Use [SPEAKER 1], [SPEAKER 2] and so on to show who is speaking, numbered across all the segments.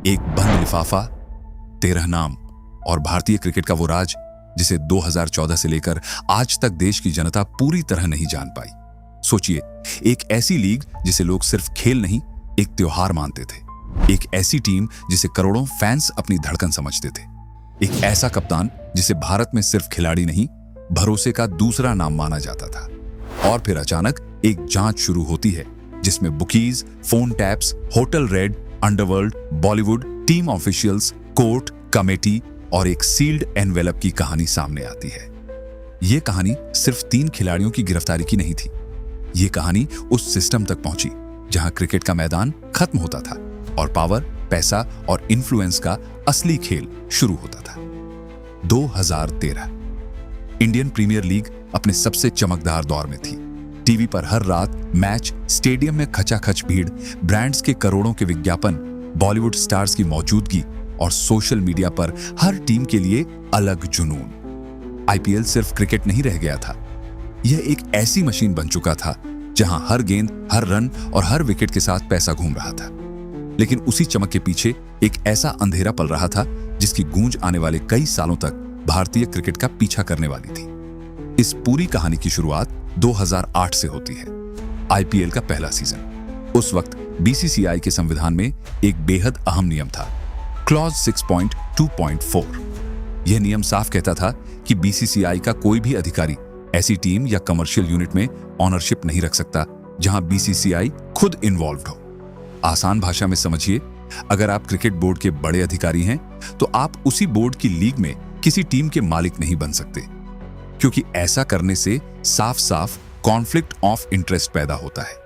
[SPEAKER 1] एक बंद लिफाफा, 13 नाम और भारतीय क्रिकेट का वो राज जिसे 2014 से लेकर आज तक देश की जनता पूरी तरह नहीं जान पाई। सोचिए, एक ऐसी लीग जिसे लोग सिर्फ खेल नहीं, एक त्योहार मानते थे। एक ऐसी टीम जिसे करोड़ों फैंस अपनी धड़कन समझते थे। एक ऐसा कप्तान जिसे भारत में सिर्फ खिलाड़ी नहीं, भरोसे का दूसरा नाम माना जाता था। और फिर अचानक एक जांच शुरू होती है जिसमें bookies, phone taps, hotel red, underworld, Bollywood, team officials, court, committee और एक सील्ड एनवेलप की कहानी सामने आती है। यह कहानी सिर्फ 3 खिलाड़ियों की गिरफ्तारी की नहीं थी। यह कहानी उस सिस्टम तक पहुंची जहां क्रिकेट का मैदान खत्म होता था और पावर, पैसा और इन्फ्लुएंस का असली खेल शुरू होता था। 2013 इंडियन प्रीमियर लीग अपने सबसे चमकदार दौर में थी। टीवी पर हर रात मैच, स्टेडियम में खचाखच भीड़, ब्रांड्स के करोड़ों के विज्ञापन, बॉलीवुड स्टार्स की मौजूदगी और सोशल मीडिया पर हर टीम के लिए अलग जुनून। आईपीएल सिर्फ क्रिकेट नहीं रह गया था, यह एक ऐसी मशीन बन चुका था जहां हर गेंद, हर रन और हर विकेट के साथ पैसा घूम रहा था। लेकिन उसी चमक के पीछे एक ऐसा अंधेरा पल रहा था जिसकी गूंज आने वाले कई सालों तक भारतीय क्रिकेट का पीछा करने वाली थी। इस पूरी कहानी की शुरुआत 2008 से होती है, आईपीएल का पहला सीजन। उस वक्त बीसीसीआई के संविधान में एक बेहद अहम नियम था, क्लॉज 6.2.4। यह नियम साफ कहता था कि बीसीसीआई का कोई भी अधिकारी ऐसी टीम या कमर्शियल यूनिट में ऑनरशिप नहीं रख सकता जहां बीसीसीआई खुद इन्वॉल्व्ड हो। आसान भाषा में समझिए, अगर आप क्रिकेट बोर्ड के बड़े अधिकारी हैं तो आप उसी बोर्ड की लीग में किसी टीम के मालिक नहीं बन सकते, क्योंकि ऐसा करने से साफ साफ कॉन्फ्लिक्ट ऑफ इंटरेस्ट पैदा होता है।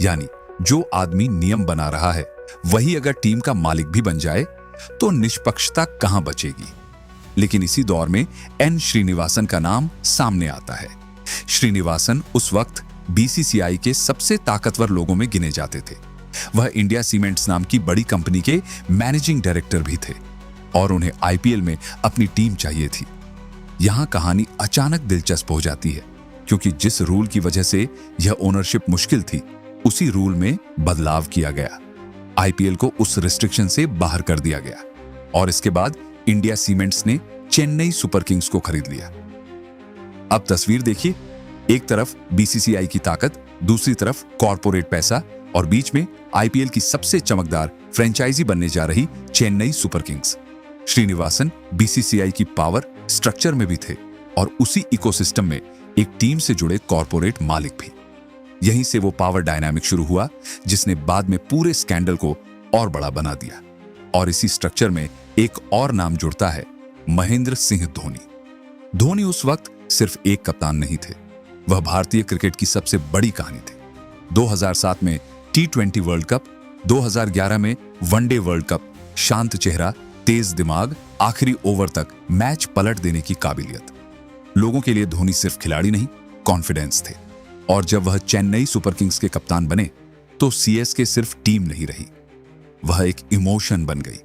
[SPEAKER 1] यानी जो आदमी नियम बना रहा है वही अगर टीम का मालिक भी बन जाए तो निष्पक्षता कहां बचेगी। लेकिन इसी दौर में एन श्रीनिवासन का नाम सामने आता है। श्रीनिवासन उस वक्त बीसीसीआई के सबसे ताकतवर लोगों में गिने जाते थे। वह इंडिया सीमेंट्स नाम की बड़ी कंपनी के मैनेजिंग डायरेक्टर भी थे और उन्हें आईपीएल में अपनी टीम चाहिए थी। यहां कहानी अचानक दिलचस्प हो जाती है, क्योंकि जिस रूल की वजह से यह ओनरशिप मुश्किल थी, उसी रूल में बदलाव किया गया। आईपीएल को उस रिस्ट्रिक्शन से बाहर कर दिया गया और इसके बाद इंडिया सीमेंट्स ने चेन्नई सुपर किंग्स को खरीद लिया। अब तस्वीर देखिए, एक तरफ बीसीसीआई की ताकत, दूसरी तरफ कॉर्पोरेट पैसा और बीच में आईपीएल की सबसे चमकदार फ्रेंचाइजी बनने जा रही Chennai super Kings. Srinivasan BCCI की पावर स्ट्रक्चर में भी थे और उसी इकोसिस्टम में एक टीम से जुड़े कॉर्पोरेट मालिक भी। यहीं से वो पावर डायनामिक शुरू हुआ जिसने बाद में पूरे स्कैंडल को और बड़ा बना दिया। और इसी स्ट्रक्चर में एक और नाम जुड़ता है, महेंद्र सिंह धोनी। धोनी उस वक्त सिर्फ एक कप्तान नहीं थे, वह भारतीय क्रिकेट की सबसे बड़ी कहानी थे। 2007 में T20 वर्ल्ड कप, 2011 में वनडे वर्ल्ड कप, शांत चेहरा, तेज दिमाग, आखिरी ओवर तक मैच पलट देने की काबिलियत। लोगों के लिए धोनी सिर्फ खिलाड़ी नहीं, कॉन्फिडेंस थे। और जब वह चेन्नई सुपर किंग्स के कप्तान बने तो सीएसके सिर्फ टीम नहीं रही, वह एक इमोशन बन गई।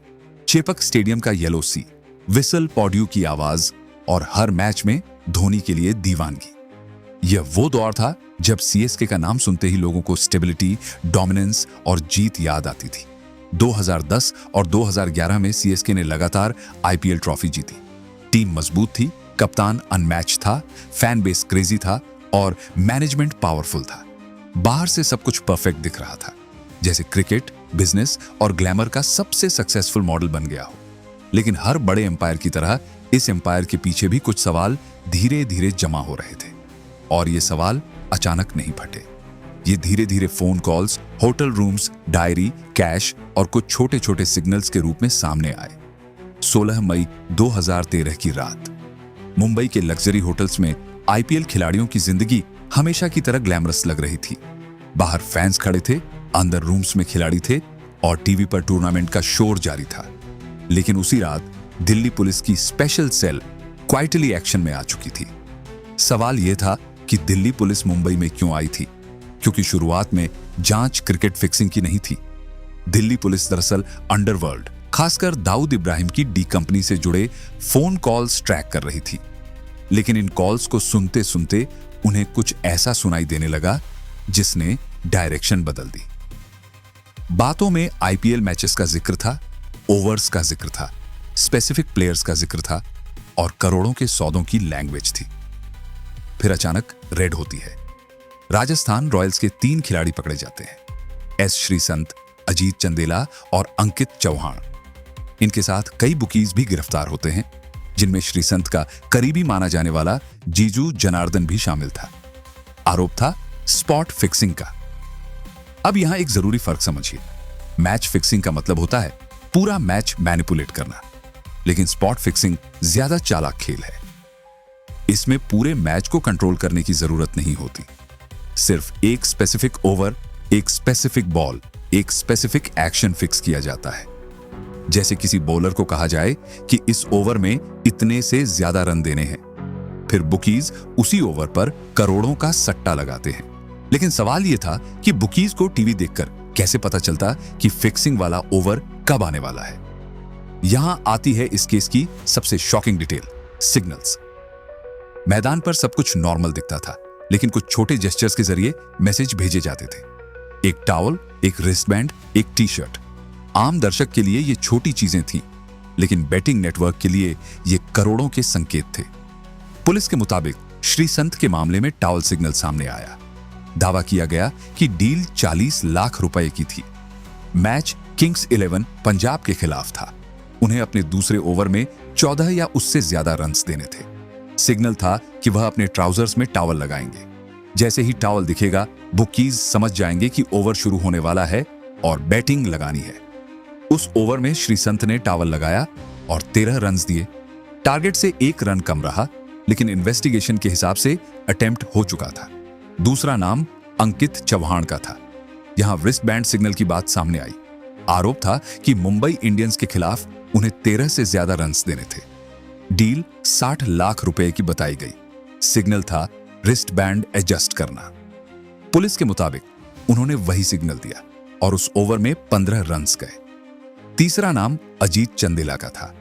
[SPEAKER 1] चेपक स्टेडियम का येलो सी, विसल पॉड्यू की आवाज और हर मैच में धोनी के लिए दीवानगी। यह वो दौर था जब सीएसके का नाम सुनते ही लोगों को स्टेबिलिटी, डोमिनेंस और जीत याद आती थी। 2010 और 2011 में सीएसके ने लगातार आईपीएल ट्रॉफी जीती। टीम मजबूत थी, कप्तान अनमैच था, फैन बेस क्रेजी था और मैनेजमेंट पावरफुल था। बाहर से सब कुछ परफेक्ट दिख रहा था, जैसे क्रिकेट, बिजनेस और ग्लैमर का सबसे सक्सेसफुल मॉडल बन गया हो। लेकिन हर बड़े एम्पायर की तरह इस एम्पायर के पीछे भी कुछ सवाल धीरे धीरे जमा हो रहे थे। और ये सवाल अचानक नहीं फटे, ये धीरे धीरे phone calls, hotel rooms, diary, cash और कुछ छोटे छोटे सिग्नल्स के रूप में सामने आए। 16 मई 2013 की रात मुंबई के लग्जरी होटल्स में आईपीएल खिलाड़ियों की जिंदगी हमेशा की तरह ग्लैमरस लग रही थी। बाहर फैंस खड़े थे, अंदर रूम्स में खिलाड़ी थे और टीवी पर टूर्नामेंट का शोर जारी था। लेकिन उसी रात दिल्ली पुलिस की स्पेशल सेल क्वाइटली एक्शन में आ चुकी थी। सवाल यह था कि दिल्ली पुलिस मुंबई में क्यों आई थी, क्योंकि शुरुआत में जांच क्रिकेट फिक्सिंग की नहीं थी। दिल्ली पुलिस दरअसल अंडरवर्ल्ड, खासकर दाऊद इब्राहिम की डी कंपनी से जुड़े फोन कॉल्स ट्रैक कर रही थी। लेकिन इन कॉल्स को सुनते सुनते उन्हें कुछ ऐसा सुनाई देने लगा जिसने डायरेक्शन बदल दी। बातों में आईपीएल मैचेस का जिक्र था, ओवर्स का जिक्र था, स्पेसिफिक प्लेयर्स का जिक्र था और करोड़ों के सौदों की लैंग्वेज थी। फिर अचानक रेड होती है। राजस्थान रॉयल्स के 3 खिलाड़ी पकड़े जाते हैं, एस श्रीसंत, अजीत चंदेला और अंकित चौहान। इनके साथ कई बुकीज भी गिरफ्तार होते हैं, जिनमें श्रीसंत का करीबी माना जाने वाला जीजू जनार्दन भी शामिल था। आरोप था स्पॉट फिक्सिंग का। अब यहां एक जरूरी फर्क समझिए। मैच फिक्सिंग का मतलब होता है पूरा मैच मैनिपुलेट करना, लेकिन स्पॉट फिक्सिंग ज्यादा चालाक खेल है। इसमें पूरे मैच को कंट्रोल करने की जरूरत नहीं होती। सिर्फ एक स्पेसिफिक ओवर, एक स्पेसिफिक बॉल, एक स्पेसिफिक एक्शन फिक्स किया जाता है। जैसे किसी बॉलर को कहा जाए कि इस ओवर में इतने से ज्यादा रन देने हैं, फिर बुकीज उसी ओवर पर करोड़ों का सट्टा लगाते हैं। लेकिन सवाल यह था कि बुकीज को टीवी देखकर कैसे पता चलता कि फिक्सिंग वाला ओवर कब आने वाला है। यहां आती है इस केस की सबसे शॉकिंग डिटेल, सिग्नल्स। मैदान पर सब कुछ नॉर्मल दिखता था, लेकिन कुछ छोटे जेस्चर्स के जरिए मैसेज भेजे जाते थे। एक टॉवल, एक रिस्टबैंड, एक टी शर्ट। आम दर्शक के लिए ये छोटी चीजें थीं, लेकिन बैटिंग नेटवर्क के लिए ये करोड़ों के संकेत थे। पुलिस के मुताबिक श्रीसंत के मामले में टॉवल सिग्नल सामने आया। दावा किया गया कि डील 40 लाख रुपए की थी। मैच किंग्स 11 पंजाब के खिलाफ था। उन्हें अपने दूसरे ओवर में 14 या उससे ज्यादा रन्स देने थे। सिग्नल था कि वह अपने ट्राउजर्स में टॉवल लगाएंगे। जैसे ही टॉवल दिखेगा, बुकीज समझ जाएंगे कि ओवर शुरू होने वाला है और बैटिंग लगानी है। उस ओवर में श्रीसंत ने टॉवल लगाया और 13 रन्स दिए। टारगेट से 1 रन कम रहा, लेकिन इन्वेस्टिगेशन के हिसाब से अटेम्प्ट हो चुका था। दूसरा नाम अंकित चौहान का था। यहां रिस्ट बैंड सिग्नल की बात सामने आई। आरोप था कि मुंबई इंडियंस के खिलाफ उन्हें 13 से ज्यादा रन्स देने थे। डील 60 लाख रुपए की बताई गई। सिग्नल था रिस्ट बैंड एडजस्ट करना। पुलिस के मुताबिक उन्होंने वही सिग्नल दिया और उस ओवर में 15 रन्स गए। तीसरा नाम अजीत चंदेला का था।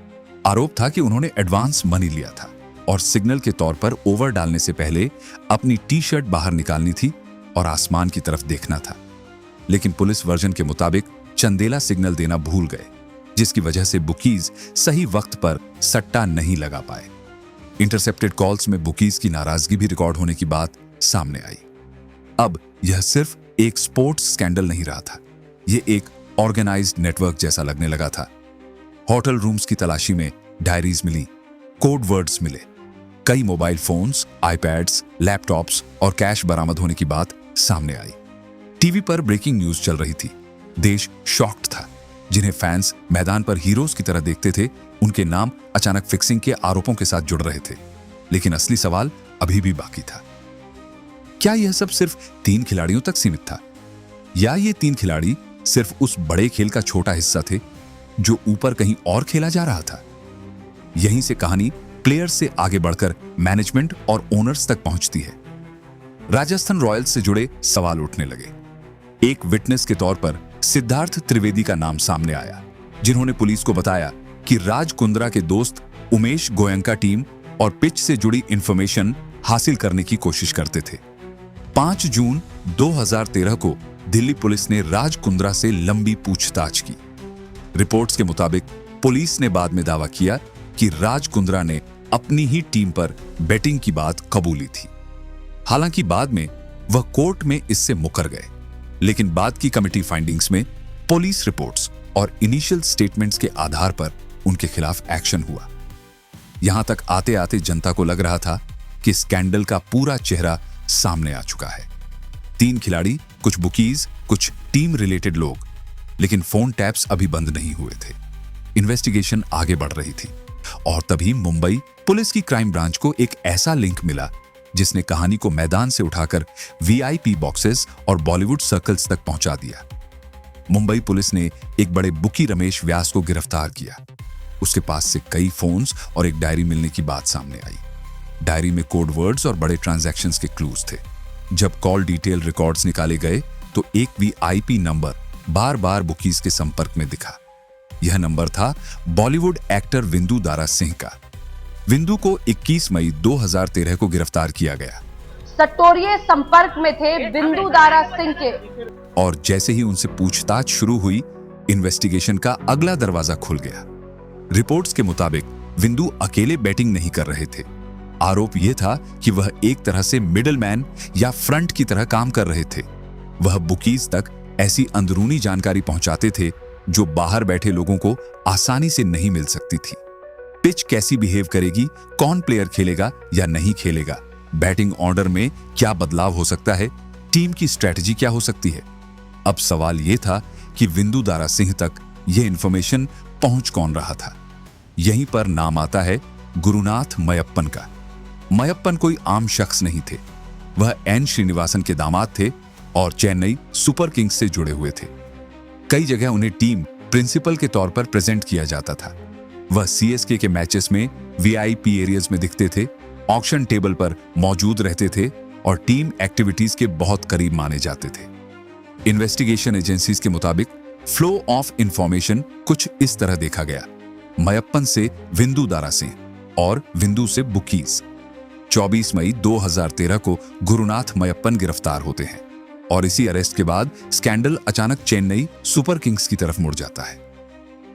[SPEAKER 1] आरोप था कि उन्होंने एडवांस मनी लिया था और सिग्नल के तौर पर ओवर डालने से पहले अपनी टी शर्ट बाहर निकालनी थी और आसमान की तरफ देखना था। लेकिन पुलिस वर्जन के मुताबिक चंदेला सिग्नल देना भूल गए, जिसकी वजह से बुकीज सही वक्त पर सट्टा नहीं लगा पाए। इंटरसेप्टेड कॉल्स में बुकीज की नाराजगी भी रिकॉर्ड होने की बात सामने आई। अब यह सिर्फ एक स्पोर्ट्स स्कैंडल नहीं रहा था, यह एक ऑर्गेनाइज्ड नेटवर्क जैसा लगने लगा था। होटल रूम्स की तलाशी में डायरीज मिली, कोड वर्ड्स मिले, कई मोबाइल फोन्स, आईपैड्स, लैपटॉप्स और कैश बरामद होने की बात सामने आई। टीवी पर ब्रेकिंग न्यूज चल रही थी। देश शॉक्ड था। जिन्हें फैंस मैदान पर हीरोज की तरह देखते थे, उनके नाम अचानक फिक्सिंग के आरोपों के साथ जुड़ रहे थे। लेकिन असली सवाल अभी भी बाकी था। क्या यह सब सिर्फ 3 खिलाड़ियों तक सीमित था, या ये 3 खिलाड़ी सिर्फ उस बड़े खेल का छोटा हिस्सा थे जो ऊपर कहीं और खेला जा रहा था? यहीं से कहानी प्लेयर्स से आगे बढ़कर मैनेजमेंट और ओनर्स तक पहुंचती है। राजस्थान रॉयल्स से जुड़े सवाल उठने लगे। एक विटनेस के तौर पर सिद्धार्थ त्रिवेदी का नाम सामने आया, जिन्होंने पुलिस को बताया कि राज कुंद्रा के दोस्त उमेश गोयंका टीम और पिच से जुड़ी इंफॉर्मेशन हासिल करने की कोशिश करते थे। 5 जून 2013 को दिल्ली पुलिस ने राज कुंद्रा से लंबी पूछताछ की। रिपोर्ट्स के मुताबिक पुलिस ने बाद में दावा किया कि राज कुंद्रा ने अपनी ही टीम पर बैटिंग की बात कबूली थी। हालांकि बाद में वह कोर्ट में इससे मुकर गए, लेकिन बाद की कमेटी फाइंडिंग्स में पुलिस रिपोर्ट्स और इनिशियल स्टेटमेंट्स के आधार पर उनके खिलाफ एक्शन हुआ। यहां तक आते आते जनता को लग रहा था कि स्कैंडल का पूरा चेहरा सामने आ चुका है। 3 खिलाड़ी, कुछ बुकीज, कुछ टीम रिलेटेड लोग, लेकिन फोन टैप्स अभी बंद नहीं हुए थे। इन्वेस्टिगेशन आगे बढ़ रही थी और तभी मुंबई पुलिस की क्राइम ब्रांच को एक ऐसा लिंक मिला जिसने कहानी को मैदान से उठाकर वीआईपी बॉक्सेस और बॉलीवुड सर्कल्स तक पहुंचा दिया। मुंबई पुलिस ने एक बड़े बुकी रमेश व्यास को गिरफ्तार किया। उसके पास से कई फोन्स और एक डायरी मिलने की बात सामने आई। डायरी में कोड वर्ड्स और बड़े ट्रांजैक्शंस के क्लूज थे। जब कॉल डिटेल रिकॉर्ड्स निकाले गए तो एक वीआईपी नंबर बार बार बुकीज के संपर्क में दिखा। यह नंबर था बॉलीवुड एक्टर विंदु दारा सिंह का। विंदु को 21 मई 2013 को गिरफ्तार किया गया।
[SPEAKER 2] सटोरिये संपर्क में थे बिंदु दारा सिंह के।
[SPEAKER 1] और जैसे ही उनसे पूछताछ शुरू हुई, इन्वेस्टिगेशन का अगला दरवाजा खुल गया। रिपोर्ट्स के मुताबिक विंदु अकेले बैटिंग नहीं कर रहे थे। आरोप यह था कि वह एक तरह से मिडलमैन या फ्रंट की तरह काम कर रहे थे। वह बुकीज तक ऐसी अंदरूनी जानकारी पहुंचाते थे जो बाहर बैठे लोगों को आसानी से नहीं मिल सकती थी। पिच कैसी बिहेव करेगी, कौन प्लेयर खेलेगा या नहीं खेलेगा, बैटिंग ऑर्डर में क्या बदलाव हो सकता है, टीम की स्ट्रेटजी क्या हो सकती है। अब सवाल यह था कि विंदु दारा सिंह तक यह इंफॉर्मेशन पहुंच कौन रहा था। यहीं पर नाम आता है गुरुनाथ मयप्पन का। मयप्पन कोई आम शख्स नहीं थे। वह एन श्रीनिवासन के दामाद थे और चेन्नई सुपर किंग्स से जुड़े हुए थे। कई जगह उन्हें टीम प्रिंसिपल के तौर पर प्रेजेंट किया जाता था। वह सीएसके के मैचेस में वीआईपी एरियाज में दिखते थे, ऑक्शन टेबल पर मौजूद रहते थे और टीम एक्टिविटीज के बहुत करीब माने जाते थे। इन्वेस्टिगेशन एजेंसीज के मुताबिक फ्लो ऑफ इंफॉर्मेशन कुछ इस तरह देखा गया। मयप्पन से विंदु दारा सिंह और विंदु से बुकीज। 24 मई 2013 को गुरुनाथ मयप्पन गिरफ्तार होते हैं और इसी अरेस्ट के बाद स्कैंडल अचानक चेन्नई सुपर किंग्स की तरफ मुड़ जाता है।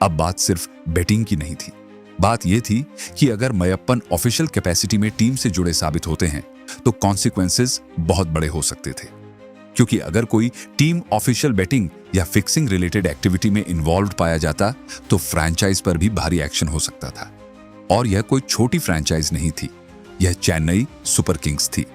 [SPEAKER 1] अब बात सिर्फ बैटिंग की नहीं थी। बात यह थी कि अगर मयप्पन ऑफिशियल कैपेसिटी में टीम से जुड़े साबित होते हैं तो कॉन्सिक्वेंसेस बहुत बड़े हो सकते थे, क्योंकि अगर कोई टीम ऑफिशियल बैटिंग या फिक्सिंग रिलेटेड एक्टिविटी में इन्वॉल्व पाया जाता तो फ्रैंचाइज पर भी भारी एक्शन हो सकता था। और यह कोई छोटी फ्रैंचाइज नहीं थी, यह चेन्नई सुपर किंग्स थी,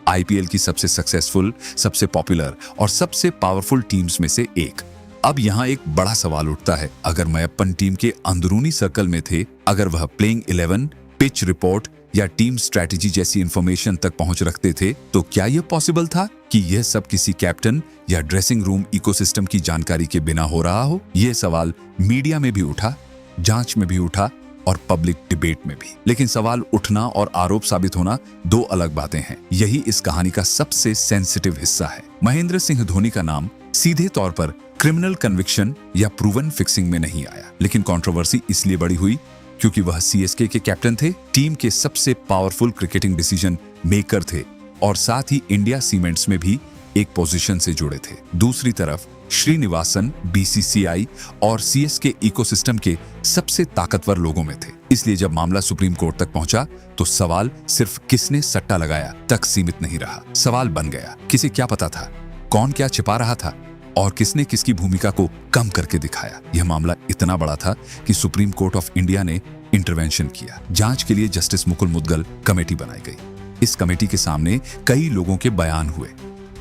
[SPEAKER 1] आईपीएल की सबसे सक्सेसफुल, सबसे पॉपुलर और सबसे पावरफुल टीम्स में से एक। अब यहां एक बड़ा सवाल उठता है, अगर मयप्पन टीम के अंदरूनी सर्कल में थे, अगर वह प्लेइंग 11, पिच रिपोर्ट या टीम स्ट्रैटेजी जैसी इंफॉर्मेशन तक पहुंच रखते थे, तो क्या यह पॉसिबल था कि यह सब किसी कैप्टन या ड्रेसिंग रूम इकोसिस्टम की जानकारी के बिना हो रहा हो? यह सवाल मीडिया में भी उठा, जांच में भी उठा और पब्लिक डिबेट में भी। लेकिन सवाल उठना और आरोप साबित होना दो अलग बातें हैं। यही इस कहानी का सबसे सेंसिटिव हिस्सा है। महेंद्र सिंह धोनी का नाम सीधे तौर पर क्रिमिनल कन्विक्शन या प्रूवन फिक्सिंग में नहीं आया, लेकिन कंट्रोवर्सी इसलिए बड़ी हुई क्योंकि वह सीएसके के कैप्टन थे, टीम के सबसे पावरफुल क्रिकेटिंग डिसीजन मेकर थे और साथ ही इंडिया सीमेंट्स में भी एक पोजीशन से जुड़े थे। दूसरी तरफ श्रीनिवासन बीसीसीआई और सीएसके इकोसिस्टम के सबसे ताकतवर लोगों में थे। इसलिए जब मामला सुप्रीम कोर्ट तक पहुंचा तो सवाल सिर्फ किसने सट्टा लगाया तक सीमित नहीं रहा। सवाल बन गया, किसे क्या पता था, कौन क्या छिपा रहा था और किसने किसकी भूमिका को कम करके दिखाया। यह मामला इतना बड़ा था कि सुप्रीम कोर्ट ऑफ इंडिया ने इंटरवेंशन किया। जांच के लिए जस्टिस मुकुल मुदगल कमेटी बनाई गई। इस कमेटी के सामने कई लोगों के बयान हुए।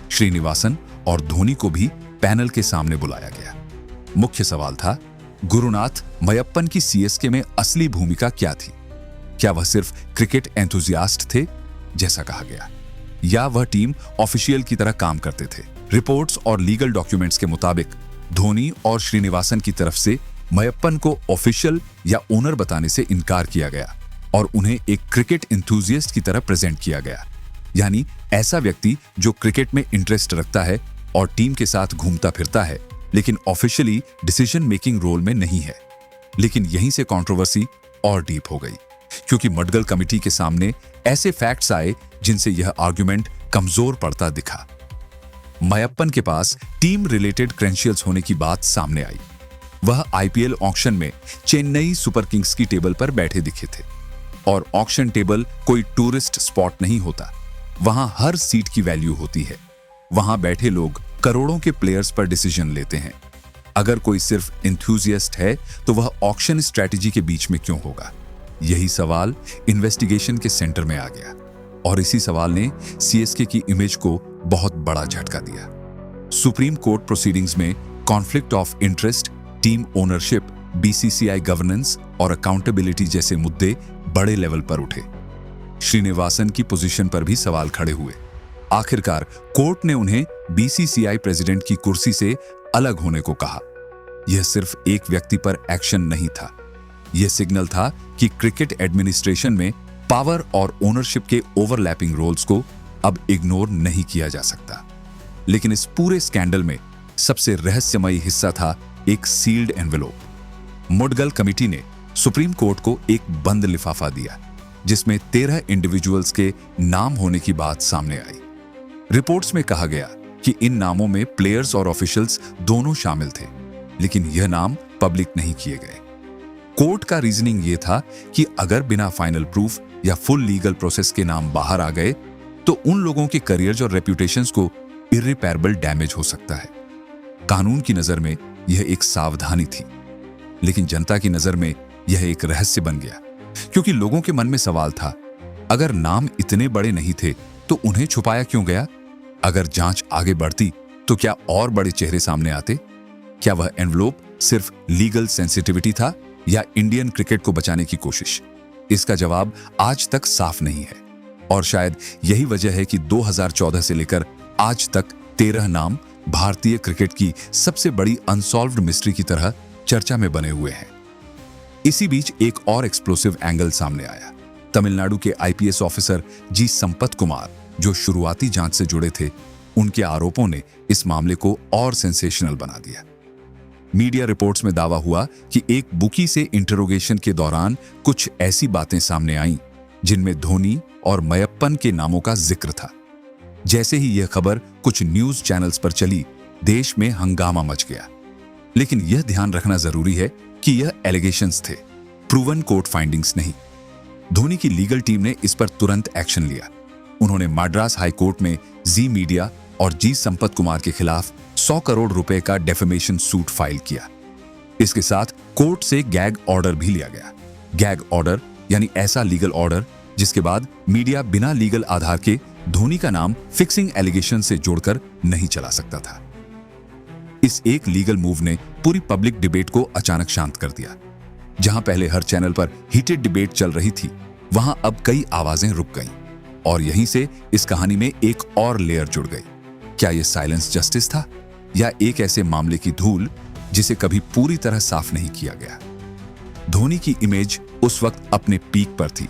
[SPEAKER 1] श्रीनिवासन और धोनी को भी पैनल के सामने बुलाया गया। मुख्य सवाल था, गुरुनाथ मयप्पन की सीएसके में असली भूमिका क्या थी? क्या वह सिर्फ क्रिकेट एंथुजियास्ट थे जैसा कहा गया, या वह टीम ऑफिशियल की तरह काम करते थे? रिपोर्ट्स और लीगल डॉक्यूमेंट्स के मुताबिक धोनी और श्रीनिवासन की तरफ से मयप्पन को ऑफिशियल या ओनर बताने से इनकार किया गया और उन्हें एक क्रिकेट एंथुजियास्ट की तरह प्रेजेंट किया गया, यानी ऐसा व्यक्ति जो क्रिकेट में इंटरेस्ट रखता है और टीम के साथ घूमता फिरता है, लेकिन ऑफिशियली डिसीजन मेकिंग रोल में नहीं है। लेकिन यहीं से कंट्रोवर्सी और डीप हो गई, क्योंकि मडगल कमेटी के सामने ऐसे फैक्ट्स आए जिनसे यह आर्गुमेंट कमजोर पड़ता दिखा। मयप्पन के पास टीम रिलेटेड क्रेडेंशियल्स होने की बात सामने आई। वह आईपीएल ऑक्शन में चेन्नई सुपर किंग्स की टेबल पर बैठे दिखे थे और ऑक्शन टेबल कोई टूरिस्ट स्पॉट नहीं होता। वहां हर सीट की वैल्यू होती है। वहां बैठे लोग करोड़ों के प्लेयर्स पर डिसीजन लेते हैं। अगर कोई सिर्फ एंथुसियास्ट है तो वह ऑक्शन स्ट्रैटेजी के बीच में क्यों होगा? यही सवाल इन्वेस्टिगेशन के सेंटर में आ गया और इसी सवाल ने सीएसके की इमेज को बहुत बड़ा झटका दिया। सुप्रीम कोर्ट प्रोसीडिंग्स में conflict of interest, team ownership, BCCI governance और अकाउंटेबिलिटी जैसे मुद्दे बड़े लेवल पर उठे। श्रीनिवासन की पोजीशन पर भी सवाल खड़े हुए। आखिरकार कोर्ट ने उन्हें बीसीसीआई प्रेसिडेंट की कुर्सी से अलग होने को कहा। यह सिर्फ एक व्यक्ति पर एक्शन नहीं था, यह सिग्नल था कि क्रिकेट एडमिनिस्ट्रेशन में पावर और ओनरशिप के ओवरलैपिंग रोल्स को अब इग्नोर नहीं किया जा सकता। लेकिन इस पूरे स्कैंडल में सबसे रहस्यमयी हिस्सा था एक सील्ड एनवेलोप। मुडगल कमेटी ने सुप्रीम कोर्ट को एक बंद लिफाफा दिया जिसमें 13 इंडिविजुअल्स के नाम होने की बात सामने आई। रिपोर्ट्स में कहा गया कि इन नामों में प्लेयर्स और ऑफिशियल्स दोनों शामिल थे। लेकिन यह नाम पब्लिक नहीं किए गए। कोर्ट का रीजनिंग यह था कि अगर बिना फाइनल प्रूफ या फुल लीगल प्रोसेस के नाम बाहर आ गए तो उन लोगों के करियर्स और रेप्यूटेशंस को इर्रिपेरेबल डैमेज हो सकता है। कानून की नजर में यह एक सावधानी थी, लेकिन जनता की नजर में यह एक रहस्य बन गया, क्योंकि लोगों के मन में सवाल था, अगर नाम इतने बड़े नहीं थे तो उन्हें छुपाया क्यों गया? अगर जांच आगे बढ़ती तो क्या और बड़े चेहरे सामने आते? क्या वह एनवलप सिर्फ लीगल सेंसिटिविटी था या इंडियन क्रिकेट को बचाने की कोशिश? इसका जवाब आज तक साफ नहीं है, और शायद यही वजह है कि 2014 से लेकर आज तक 13 नाम भारतीय क्रिकेट की सबसे बड़ी अनसॉल्व्ड मिस्ट्री की तरह चर्चा में बने हुए हैं। इसी बीच एक और एक्सप्लोसिव एंगल सामने आया। तमिलनाडु के आईपीएस ऑफिसर जी संपत कुमार, जो शुरुआती जांच से जुड़े थे, उनके आरोपों ने इस मामले को और सेंसेशनल बना दिया। मीडिया रिपोर्ट्स में दावा हुआ कि एक बुकी से इंटरोगेशन के दौरान कुछ ऐसी बातें सामने आईं जिनमें धोनी और मयप्पन के नामों का जिक्र था। जैसे ही यह खबर कुछ न्यूज चैनल्स पर चली, देश में हंगामा मच गया। लेकिन यह ध्यान रखना जरूरी है कि यह एलिगेशंस थे, प्रूवन कोर्ट फाइंडिंग्स नहीं। धोनी की लीगल टीम ने इस पर तुरंत एक्शन लिया। उन्होंने मद्रास हाई कोर्ट में जी मीडिया और जी संपत कुमार के खिलाफ 100 करोड़ रुपए का डेफेमेशन सूट फाइल किया। इसके साथ कोर्ट से गैग ऑर्डर भी लिया गया। गैग ऑर्डर यानी ऐसा लीगल ऑर्डर जिसके बाद मीडिया बिना लीगल आधार के धोनी का नाम फिक्सिंग एलिगेशन से जोड़कर नहीं चला सकता था। इस एक लीगल मूव ने पूरी पब्लिक डिबेट को अचानक शांत कर दिया। जहां पहले हर चैनल पर हीटेड डिबेट चल रही थी, वहां अब कई आवाजें रुक गईं, और यहीं से इस कहानी में एक और लेयर जुड़ गई। क्या यह साइलेंस जस्टिस था या एक ऐसे मामले की धूल जिसे कभी पूरी तरह साफ नहीं किया गया? धोनी की इमेज उस वक्त अपने पीक पर थी।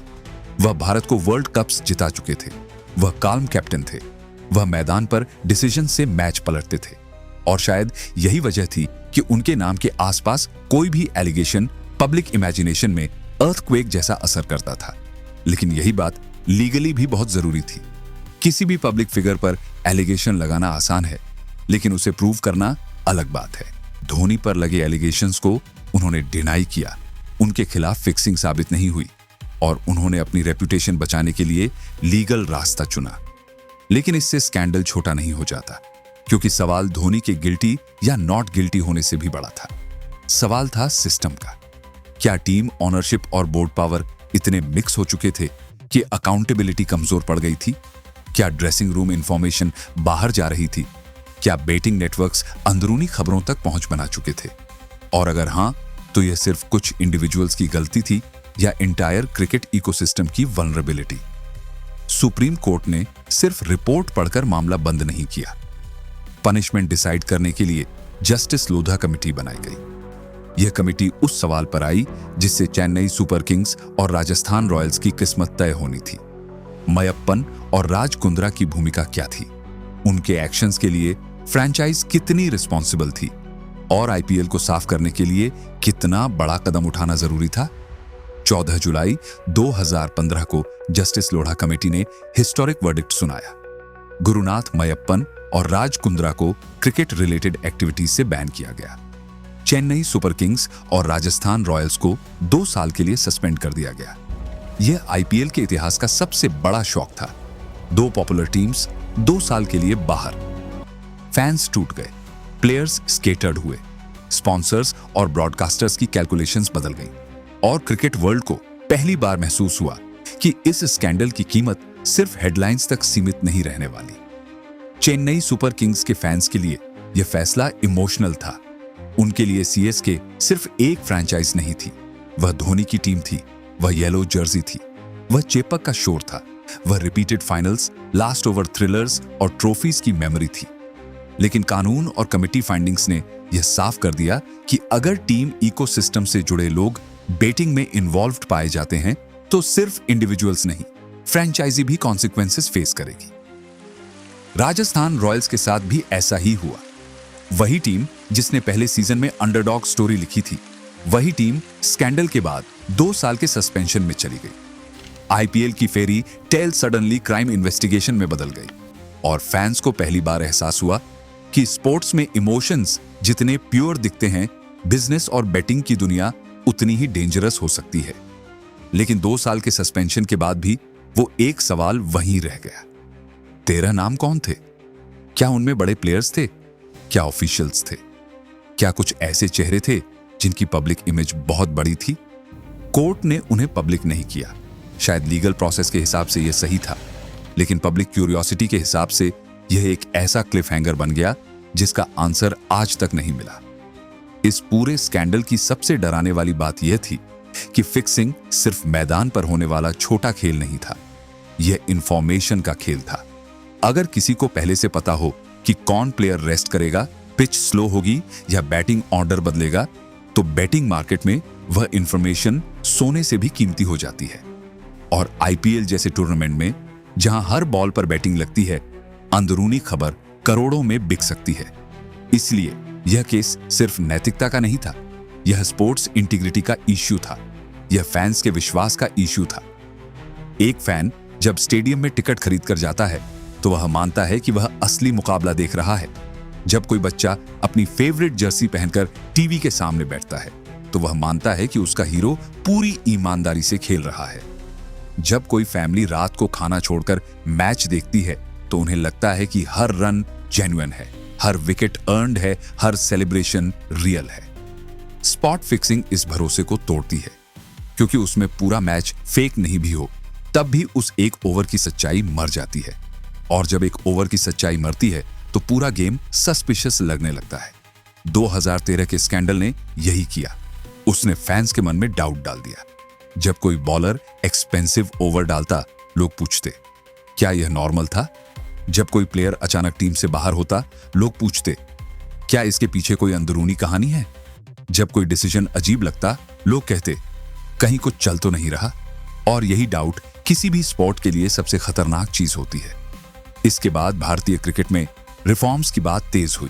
[SPEAKER 1] वह भारत को वर्ल्ड कप्स जिता चुके थे, वह काल्म कैप्टन थे, वह मैदान पर डिसीजन से मैच पलटते थे, और शायद यही वजह थी कि उनके नाम के आसपास कोई भी एलिगेशन पब्लिक इमेजिनेशन में अर्थक्वेक जैसा असर करता था। लेकिन यही बात लीगली भी बहुत जरूरी थी। किसी भी पब्लिक फिगर पर एलिगेशन लगाना आसान है, लेकिन उसे प्रूव करना अलग बात है। धोनी पर लगे एलिगेशंस को उन्होंने डिनाई किया, उनके खिलाफ फिक्सिंग साबित नहीं हुई, और उन्होंने अपनी रेपुटेशन बचाने के लिए लीगल रास्ता चुना। लेकिन इससे स्कैंडल छोटा नहीं हो जाता, क्योंकि सवाल धोनी के गिल्टी या नॉट गिल्टी होने से भी बड़ा था। सवाल था सिस्टम का। क्या टीम ऑनरशिप और बोर्ड पावर इतने मिक्स हो चुके थे कि अकाउंटेबिलिटी कमजोर पड़ गई थी? क्या ड्रेसिंग रूम इंफॉर्मेशन बाहर जा रही थी? क्या बेटिंग नेटवर्क्स अंदरूनी खबरों तक पहुंच बना चुके थे? और अगर हां, तो यह सिर्फ कुछ इंडिविजुअल्स की गलती थी या इंटायर क्रिकेट इकोसिस्टम की वल्नरेबिलिटी? सुप्रीम कोर्ट ने सिर्फ रिपोर्ट पढ़कर मामला बंद नहीं किया। पनिशमेंट डिसाइड करने के लिए जस्टिस लोधा कमेटी बनाई गई। यह कमेटी उस सवाल पर आई जिससे चेन्नई सुपर किंग्स और राजस्थान रॉयल्स की किस्मत तय होनी थी। मयप्पन और राज कुंद्रा की भूमिका क्या थी? उनके एक्शंस के लिए फ्रैंचाइज कितनी रिस्पॉन्सिबल थी? और आईपीएल को साफ करने के लिए कितना बड़ा कदम उठाना जरूरी था? 14 जुलाई 2015 को जस्टिस लोढ़ा कमेटी ने हिस्टोरिक वर्डिक्ट सुनाया। गुरुनाथ मयप्पन और राज कुंद्रा को क्रिकेट रिलेटेड एक्टिविटीज से बैन किया गया। चेन्नई सुपर किंग्स और राजस्थान रॉयल्स को 2 साल के लिए सस्पेंड कर दिया गया। यह आईपीएल के इतिहास का सबसे बड़ा शॉक था। 2 पॉपुलर टीम्स 2 साल के लिए बाहर। फैंस टूट गए, प्लेयर्स स्केटर्ड हुए, स्पॉन्सर्स और ब्रॉडकास्टर्स की कैलकुलेशंस बदल गईं, और क्रिकेट वर्ल्ड को पहली बार महसूस हुआ कि इस स्कैंडल की कीमत सिर्फ हेडलाइंस तक सीमित नहीं रहने वाली। चेन्नई सुपर किंग्स के फैंस के लिए यह फैसला इमोशनल था। उनके लिए सीएसके सिर्फ एक फ्रैंचाइज नहीं थी, वह धोनी की टीम थी, वह येलो जर्सी थी, वह चेपक का शोर था, वह repeated finals, last over thrillers और ट्रॉफीज की मेमोरी थी। लेकिन कानून और कमेटी फाइंडिंग्स ने यह साफ कर दिया कि अगर टीम इकोसिस्टम से जुड़े लोग बेटिंग में इन्वॉल्व्ड पाए जाते हैं तो सिर्फ इंडिविजुअल्स नहीं, फ्रैंचाइजी भी कॉन्सिक्वेंसेस फेस करेगी। राजस्थान रॉयल्स के साथ भी ऐसा ही हुआ। वही टीम जिसने पहले सीजन में अंडरडॉग स्टोरी लिखी थी, वही टीम स्कैंडल के बाद 2 साल के सस्पेंशन में चली गई। आईपीएल की fairy tale suddenly crime investigation में बदल गई, और फैंस को पहली बार एहसास हुआ कि स्पोर्ट्स में इमोशंस जितने प्योर दिखते हैं, बिजनेस और बेटिंग की दुनिया उतनी ही डेंजरस हो सकती है। लेकिन 2 साल के सस्पेंशन के बाद भी वो एक सवाल वहीं रह गया। 13 नाम कौन थे? क्या उनमें बड़े प्लेयर्स थे? क्या ऑफिशियल्स थे? क्या कुछ ऐसे चेहरे थे जिनकी पब्लिक इमेज बहुत बड़ी थी? कोर्ट ने उन्हें पब्लिक नहीं किया। शायद लीगल प्रोसेस के हिसाब से यह सही था, लेकिन पब्लिक क्यूरियोसिटी के हिसाब से यह एक ऐसा क्लिफ हैंगर बन गया जिसका आंसर आज तक नहीं मिला। इस पूरे स्कैंडल की सबसे डराने वाली बात यह थी कि फिक्सिंग सिर्फ मैदान पर होने वाला छोटा खेल नहीं था, यह इंफॉर्मेशन का खेल था। अगर किसी को पहले से पता हो कि कौन प्लेयर रेस्ट करेगा, पिच स्लो होगी या बैटिंग ऑर्डर बदलेगा, तो बैटिंग मार्केट में वह इंफॉर्मेशन सोने से भी कीमती हो जाती है। और आईपीएल जैसे टूर्नामेंट में जहां हर बॉल पर बैटिंग लगती है, अंदरूनी खबर करोड़ों में बिक सकती है। इसलिए यह केस सिर्फ नैतिकता का नहीं था, यह स्पोर्ट्स इंटीग्रिटी का इश्यू था, यह फैंस के विश्वास का इश्यू था। एक फैन जब स्टेडियम में टिकट खरीद कर जाता है तो वह मानता है कि वह असली मुकाबला देख रहा है। जब कोई बच्चा अपनी फेवरेट जर्सी पहनकर टीवी के सामने बैठता है तो वह मानता है कि उसका हीरो पूरी ईमानदारी से खेल रहा है। जब कोई फैमिली रात को खाना छोड़कर मैच देखती है तो उन्हें लगता है कि हर रन जेन्युइन है, हर विकेट अर्न्ड है, हर सेलिब्रेशन रियल है। स्पॉट फिक्सिंग इस भरोसे को तोड़ती है, क्योंकि उसमें पूरा मैच फेक नहीं भी हो तब भी उस एक ओवर की सच्चाई मर जाती है। और जब एक ओवर की सच्चाई मरती है तो पूरा गेम सस्पिशियस लगने लगता है। 2013 के स्कैंडल ने यही किया, उसने फैंस के मन में डाउट डाल दिया। जब कोई बॉलर एक्सपेंसिव ओवर डालता, लोग पूछते क्या यह नॉर्मल था? जब कोई प्लेयर अचानक टीम से बाहर होता, लोग पूछते क्या इसके पीछे कोई अंदरूनी कहानी है? जब कोई डिसीजन अजीब लगता, लोग कहते कहीं कुछ चल तो नहीं रहा? और यही डाउट किसी भी स्पोर्ट के लिए सबसे खतरनाक चीज होती है। इसके बाद भारतीय क्रिकेट में रिफॉर्म्स की बात तेज हुई,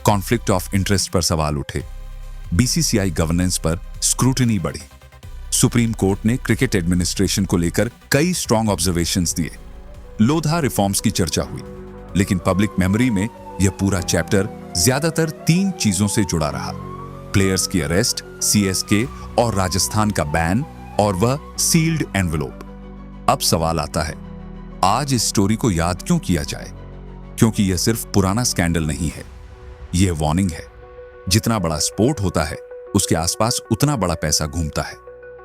[SPEAKER 1] कॉन्फ्लिक्ट ऑफ इंटरेस्ट पर सवाल उठे, बीसीसीआई गवर्नेंस पर स्क्रूटिनी बढ़ी, सुप्रीम कोर्ट ने क्रिकेट एडमिनिस्ट्रेशन को लेकर कई स्ट्रॉन्ग ऑब्जर्वेशंस दिए, लोधा रिफॉर्म्स की चर्चा हुई। लेकिन पब्लिक मेमोरी में यह पूरा चैप्टर ज्यादातर 3 चीजों से जुड़ा रहा: प्लेयर्स की अरेस्ट, सीएसके और राजस्थान का बैन, और वह सील्ड एनवेलोप। अब सवाल आता है, आज इस स्टोरी को याद क्यों किया जाए? क्योंकि यह सिर्फ पुराना स्कैंडल नहीं है, यह वार्निंग है। जितना बड़ा स्पोर्ट होता है, उसके आसपास उतना बड़ा पैसा घूमता है,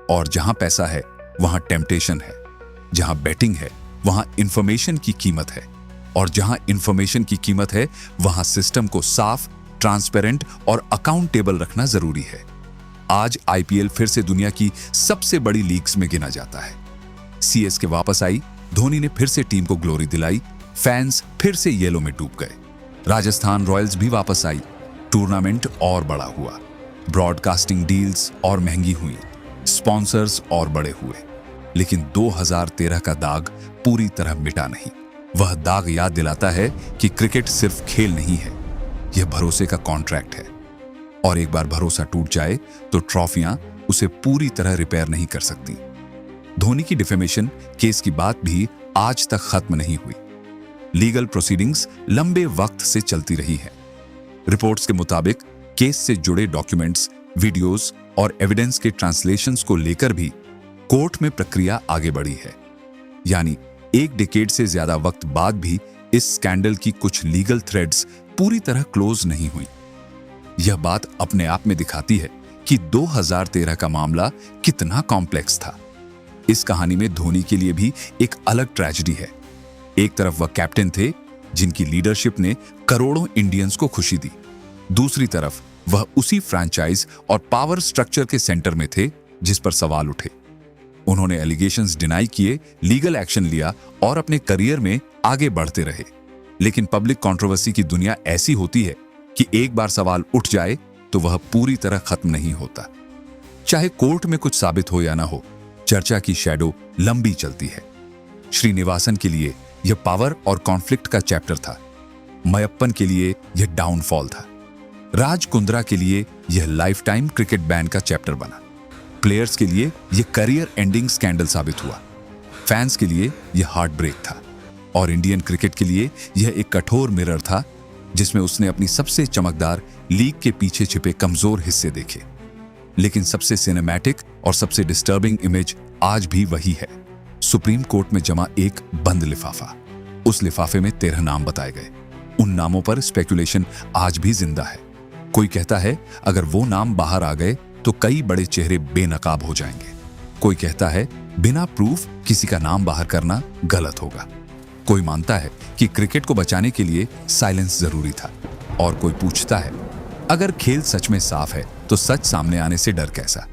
[SPEAKER 1] और जहां पैसा है वहां टेम्पटेशन है, जहां बैटिंग है वहां इंफॉर्मेशन की कीमत है, और जहां इंफॉर्मेशन की कीमत है वहां सिस्टम को साफ, ट्रांसपेरेंट और अकाउंटेबल रखना जरूरी है। आज आईपीएल फिर से दुनिया की सबसे बड़ी लीग्स में गिना जाता है। सीएसके वापस आई, धोनी ने फिर से टीम को ग्लोरी दिलाई, फैंस फिर से येलो में डूब गए। राजस्थान रॉयल्स भी वापस आई, टूर्नामेंट और बड़ा हुआ, ब्रॉडकास्टिंग डील्स और महंगी हुई, स्पॉन्सर्स और बड़े हुए। लेकिन 2013 का दाग पूरी तरह मिटा नहीं। वह दाग याद दिलाता है कि क्रिकेट सिर्फ खेल नहीं है, यह भरोसे का कॉन्ट्रैक्ट है। और एक बार भरोसा टूट जाए तो ट्रॉफियां उसे पूरी तरह रिपेयर नहीं कर सकती। धोनी की डिफेमेशन केस की बात भी आज तक खत्म नहीं हुई। लीगल प्रोसीडिंग्स लंबे वक्त से चलती रही है। रिपोर्ट्स के मुताबिक केस से जुड़े डॉक्यूमेंट्स, वीडियोस और एविडेंस के ट्रांसलेशंस को लेकर भी कोर्ट में प्रक्रिया आगे बढ़ी है। यानी 1 डिकेड से ज्यादा वक्त बाद भी इस स्कैंडल की कुछ लीगल थ्रेड्स पूरी तरह क्लोज नहीं हुई। यह बात अपने आप में दिखाती है कि 2013 का मामला कितना कॉम्प्लेक्स था। इस कहानी में धोनी के लिए भी एक अलग ट्रेजेडी है। एक तरफ वह कैप्टन थे जिनकी लीडरशिप ने करोड़ों इंडियंस को खुशी दी, दूसरी तरफ वह उसी फ्रैंचाइज और पावर स्ट्रक्चर के सेंटर में थे जिस पर सवाल उठे। उन्होंने एलिगेशंस डिनाई किए, लीगल एक्शन लिया और अपने करियर में आगे बढ़ते रहे। लेकिन पब्लिक कंट्रोवर्सी की दुनिया ऐसी होती है कि एक बार सवाल उठ जाए तो वह पूरी तरह खत्म नहीं होता। चाहे कोर्ट में कुछ साबित हो या ना हो, चर्चा की शैडो लंबी चलती है। श्रीनिवासन के लिए यह पावर और कॉन्फ्लिक्ट का चैप्टर था, मयप्पन के लिए यह डाउनफॉल था, राज कुंद्रा के लिए यह लाइफ टाइम क्रिकेट बैन का चैप्टर बना, प्लेयर्स के लिए यह करियर एंडिंग स्कैंडल साबित हुआ, फैंस के लिए यह हार्ट ब्रेक था, और इंडियन क्रिकेट के लिए यह एक कठोर मिरर था जिसमें उसने अपनी सबसे चमकदार लीग के पीछे छिपे कमजोर हिस्से देखे। लेकिन सबसे सिनेमैटिक और सबसे डिस्टर्बिंग इमेज आज भी वही है। सुप्रीम कोर्ट में जमा एक बंद लिफाफा। उस लिफाफे में 13 नाम बताए गए। उन नामों पर स्पेकुलेशन आज भी जिंदा है। कोई कहता है अगर वो नाम बाहर आ गए तो कई बड़े चेहरे बेनकाब हो जाएंगे। कोई कहता है बिना प्रूफ किसी का नाम बाहर करना गलत होगा। कोई मानता है कि क्रिकेट को बचाने के लिए साइलेंस जरूरी था। और कोई पूछता है अगर खेल सच में साफ है तो सच सामने आने से डर कैसा?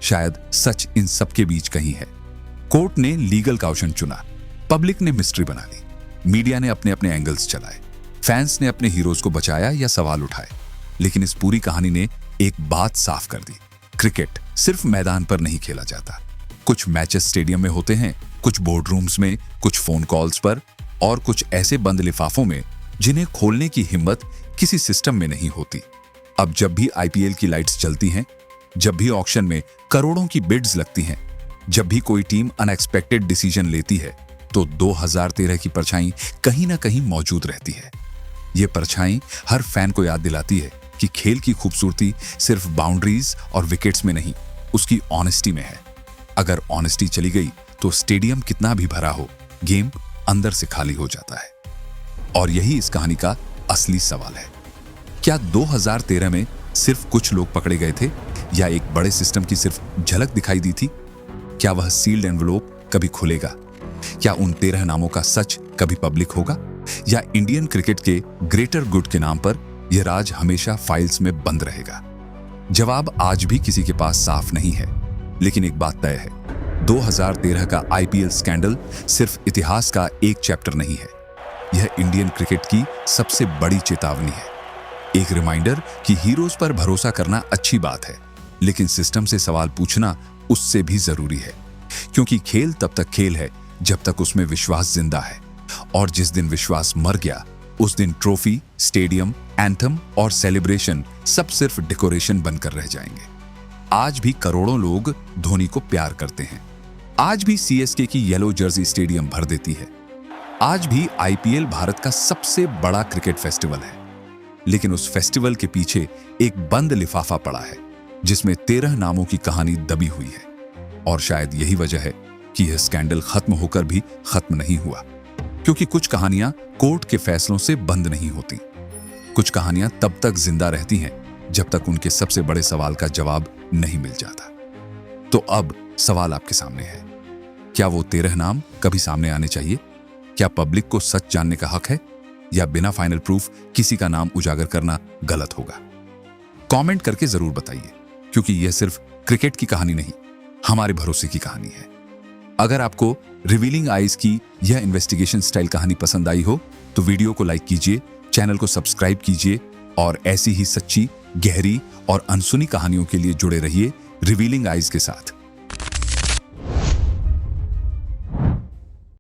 [SPEAKER 1] शायद सच इन सब के बीच कहीं है। कोर्ट ने लीगल काउशन चुना, पब्लिक ने मिस्ट्री बना ली, मीडिया ने अपने अपने एंगल्स चलाए, फैंस ने अपने हीरोज को बचाया या सवाल उठाए। लेकिन इस पूरी कहानी ने एक बात साफ कर दी, क्रिकेट सिर्फ मैदान पर नहीं खेला जाता। कुछ मैचेस स्टेडियम में होते हैं, कुछ बोर्ड रूम्स में, कुछ फोन कॉल्स पर और कुछ ऐसे बंद लिफाफों में जिन्हें खोलने की हिम्मत किसी सिस्टम में नहीं होती। अब जब भी आईपीएल की लाइट्स जलती हैं, जब भी ऑक्शन में करोड़ों की बिड्स लगती हैं, जब भी कोई टीम अनएक्सपेक्टेड डिसीजन लेती है, तो 2013 की परछाई कहीं ना कहीं मौजूद रहती है। ये परछाई हर फैन को याद दिलाती है कि खेल की खूबसूरती सिर्फ बाउंड्रीज और विकेट्स में नहीं, उसकी ऑनेस्टी में है। अगर ऑनेस्टी चली गई तो स्टेडियम कितना भी भरा हो, गेम अंदर से खाली हो जाता है। और यही इस कहानी का असली सवाल है। क्या 2013 में सिर्फ कुछ लोग पकड़े गए थे या एक बड़े सिस्टम की सिर्फ झलक दिखाई दी थी? क्या वह सील्ड एनवलप कभी खुलेगा? क्या उन 13 नामों का सच कभी पब्लिक होगा? या इंडियन क्रिकेट के ग्रेटर गुड के नाम पर यह राज हमेशा फाइल्स में बंद रहेगा? जवाब आज भी किसी के पास साफ नहीं है। लेकिन एक बात तय है, 2013 का आईपीएल स्कैंडल सिर्फ इतिहास का एक चैप्टर नहीं है, यह इंडियन क्रिकेट की सबसे बड़ी चेतावनी है। एक रिमाइंडर कि हीरोज पर भरोसा करना अच्छी बात है, लेकिन सिस्टम से सवाल पूछना उससे भी जरूरी है। क्योंकि खेल तब तक खेल है जब तक उसमें विश्वास जिंदा है, और जिस दिन विश्वास मर गया उस दिन ट्रॉफी, स्टेडियम, एंथम और सेलिब्रेशन सब सिर्फ डेकोरेशन बनकर रह जाएंगे। आज भी करोड़ों लोग धोनी को प्यार करते हैं। आज भी सीएसके की येलो जर्सी स्टेडियम भर देती है। आज भी आईपीएल भारत का सबसे बड़ा क्रिकेट फेस्टिवल है। लेकिन उस फेस्टिवल के पीछे एक बंद लिफाफा पड़ा है जिसमें 13 नामों की कहानी दबी हुई है। और शायद यही वजह है कि यह स्कैंडल खत्म होकर भी खत्म नहीं हुआ, क्योंकि कुछ कहानियां कोर्ट के फैसलों से बंद नहीं होती। कुछ कहानियां तब तक जिंदा रहती हैं जब तक उनके सबसे बड़े सवाल का जवाब नहीं मिल जाता। तो अब सवाल आपके सामने है, क्या वो 13 नाम कभी सामने आने चाहिए? क्या पब्लिक को सच जानने का हक है, या बिना फाइनल प्रूफ किसी का नाम उजागर करना गलत होगा? कमेंट करके जरूर बताइए, क्योंकि यह सिर्फ क्रिकेट की कहानी नहीं, हमारे भरोसे की कहानी है। अगर आपको रिवीलिंग आइज की यह इन्वेस्टिगेशन स्टाइल कहानी पसंद आई हो तो वीडियो को लाइक कीजिए, चैनल को सब्सक्राइब कीजिए और ऐसी ही सच्ची, गहरी और अनसुनी कहानियों के लिए जुड़े रहिए रिवीलिंग आइज के साथ।